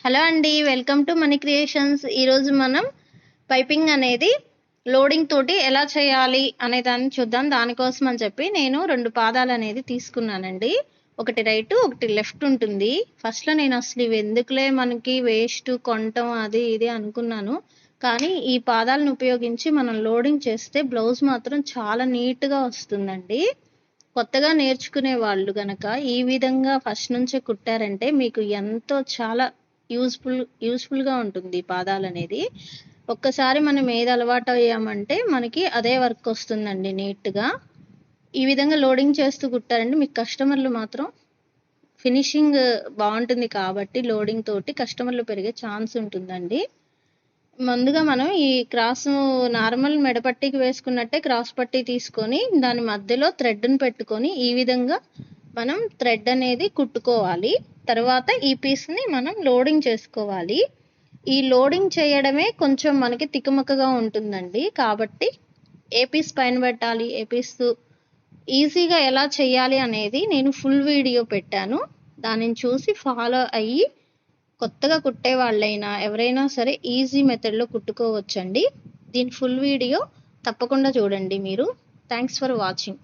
Hello అండి, welcome to money creations. ఈరోజు మనం పైపింగ్ అనేది లోడింగ్ తోటి ఎలా చేయాలి అనే దాన్ని చూద్దాం. దానికోసం అని చెప్పి నేను 2 పాదాలు అనేది తీసుకున్నానండి. ఒకటి రైట్, ఒకటి లెఫ్ట్ ఉంటుంది. ఫస్ట్లో నేను అసలు ఇవి ఎందుకులే మనకి వేస్ట్ కొనటం అది ఇది అనుకున్నాను. కానీ ఈ పాదాలను ఉపయోగించి మనం లోడింగ్ చేస్తే బ్లౌజ్ మాత్రం చాలా నీట్గా వస్తుందండి. కొత్తగా నేర్చుకునే వాళ్ళు గనక ఈ విధంగా ఫస్ట్ నుంచే కుట్టారంటే మీకు ఎంతో చాలా యూస్ఫుల్గా ఉంటుంది ఈ పాదాలు అనేది. ఒక్కసారి మనం ఏది అలవాటు అయ్యామంటే మనకి అదే వర్క్ వస్తుందండి నీట్గా. ఈ విధంగా లోడింగ్ చేస్తూ కుట్టారంటే మీకు కస్టమర్లు మాత్రం ఫినిషింగ్ బాగుంటుంది కాబట్టి లోడింగ్ తోటి కస్టమర్లు పెరిగే ఛాన్స్ ఉంటుందండి. ముందుగా మనం ఈ క్రాస్ నార్మల్ మెడపట్టీకి వేసుకున్నట్టే క్రాస్ పట్టీ తీసుకొని దాని మధ్యలో థ్రెడ్ని పెట్టుకొని ఈ విధంగా మనం థ్రెడ్ అనేది కుట్టుకోవాలి. తర్వాత ఈ పీస్ని మనం లోడింగ్ చేసుకోవాలి. ఈ లోడింగ్ చేయడమే కొంచెం మనకి తికమకగా ఉంటుందండి. కాబట్టి ఏ పీస్ పైన పెట్టాలి, ఏ పీస్ ఈజీగా ఎలా చేయాలి అనేది నేను ఫుల్ వీడియో పెట్టాను. దానిని చూసి ఫాలో అయ్యి కొత్తగా కుట్టే వాళ్ళైనా ఎవరైనా సరే ఈజీ మెథడ్లో కుట్టుకోవచ్చండి. దీని ఫుల్ వీడియో తప్పకుండా చూడండి మీరు. Thanks for watching.